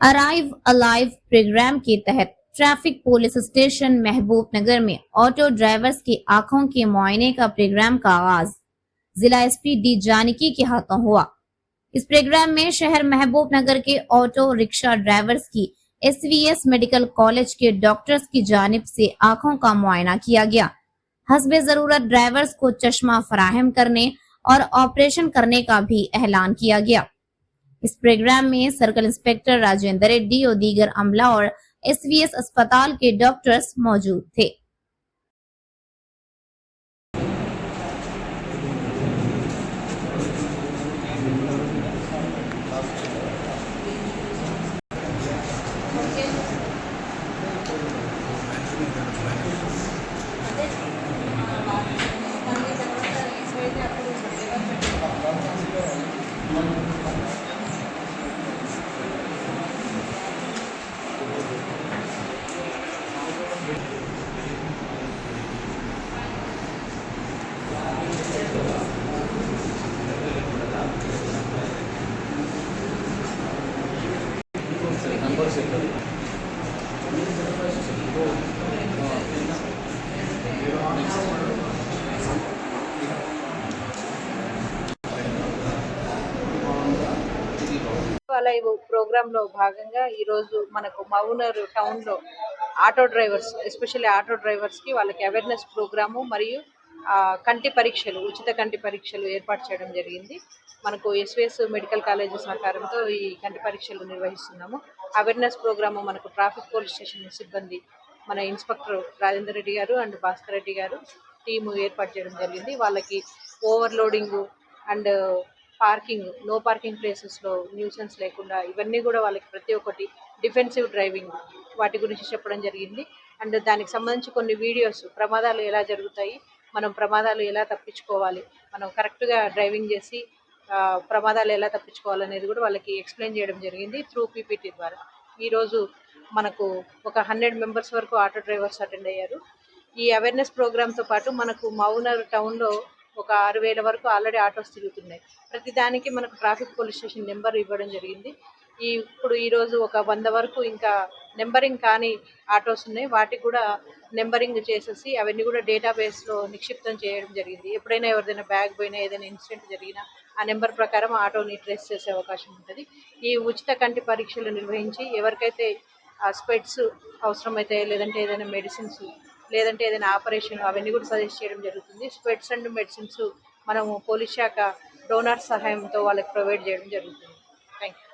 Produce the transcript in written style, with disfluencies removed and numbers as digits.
Arrive alive programme के तहत traffic police station महबूब नगर में ऑटो ड्राइवर्स की आंखों के मुआयने का प्रोग्राम का आगाज जिला एसपी डी जानकी के हाथों हुआ। इस प्रोग्राम में शहर महबूब नगर के ऑटो रिक्शा ड्राइवर्स की एसवीएस मेडिकल कॉलेज के डॉक्टर्स की जानिब से आंखों का मुआयना किया गया। हस्बे जरूरत ड्राइवर्स को चश्मा फराहम करने और ऑपरेशन करने का भी ऐलान किया गया। इस प्रोग्राम में सर्कल इंस्पेक्टर राजेंद्र रेड्डी और दीगर अमला और एसवीएस अस्पताल के डॉक्टर्स मौजूद थे। ప్రోగ్రామ్ లో భాగంగా ఈ రోజు మనకు మౌనర్ టౌన్ లో auto drivers especially auto drivers కి వాళ్ళకి అవేర్నెస్ ప్రోగ్రాము మరియు కంటి పరీక్షలు ఉచిత కంటి పరీక్షలు ఏర్పాటు చేయడం జరిగింది. మనకు ఎస్విఎస్ మెడికల్ కాలేజ్ సహకారంతో ఈ కంటి పరీక్షలు నిర్వహిస్తున్నాము. అవేర్నెస్ ప్రోగ్రాము మనకు ట్రాఫిక్ పోలీస్ స్టేషన్ సిబ్బంది మన ఇన్స్పెక్టర్ రాజేందర్ రెడ్డి గారు అండ్ భాస్కర్ రెడ్డి గారు టీము ఏర్పాటు చేయడం జరిగింది. వాళ్ళకి overloading and parking no parking ప్లేసెస్లో న్యూసెన్స్ లేకుండా ఇవన్నీ కూడా వాళ్ళకి ప్రతి ఒక్కటి డిఫెన్సివ్ డ్రైవింగ్ వాటి గురించి చెప్పడం జరిగింది. అండ్ దానికి సంబంధించి కొన్ని వీడియోస్ ప్రమాదాలు ఎలా జరుగుతాయి, మనం ప్రమాదాలు ఎలా తప్పించుకోవాలి, మనం కరెక్ట్గా డ్రైవింగ్ చేసి ప్రమాదాలు ఎలా తప్పించుకోవాలనేది కూడా వాళ్ళకి ఎక్స్ప్లెయిన్ చేయడం జరిగింది త్రూ పీపీటీ ద్వారా. ఈరోజు మనకు ఒక 100 మెంబర్స్ వరకు ఆటో డ్రైవర్స్ అటెండ్ అయ్యారు. ఈ అవేర్నెస్ ప్రోగ్రామ్తో పాటు మనకు మౌనర్ టౌన్లో ఒక 6,000 వరకు ఆల్రెడీ ఆటోస్ తిరుగుతున్నాయి. ప్రతిదానికి మనకు ట్రాఫిక్ పోలీస్ స్టేషన్ నెంబర్ ఇవ్వడం జరిగింది. ఇప్పుడు ఈరోజు ఒక 100 వరకు ఇంకా నెంబరింగ్ కాని ఆటోస్ ఉన్నాయి. వాటికి కూడా నెంబరింగ్ చేసేసి అవన్నీ కూడా డేటాబేస్లో నిక్షిప్తం చేయడం జరిగింది. ఎప్పుడైనా ఎవరిదైనా బ్యాగ్ పోయినా ఏదైనా ఇన్సిడెంట్ జరిగినా ఆ నెంబర్ ప్రకారం ఆటోని ట్రేస్ చేసే అవకాశం ఉంటుంది. ఈ ఉచిత కంటి పరీక్షలు నిర్వహించి ఎవరికైతే స్పెట్స్ అవసరమైతే లేదంటే ఏదైనా మెడిసిన్స్ లేదంటే ఏదైనా ఆపరేషన్ అవన్నీ కూడా సజెస్ట్ చేయడం జరుగుతుంది. స్పెట్స్ అండ్ మెడిసిన్స్ మనము పోలీస్ శాఖ డోనర్ సహాయంతో వాళ్ళకి ప్రొవైడ్ చేయడం జరుగుతుంది. Thank you.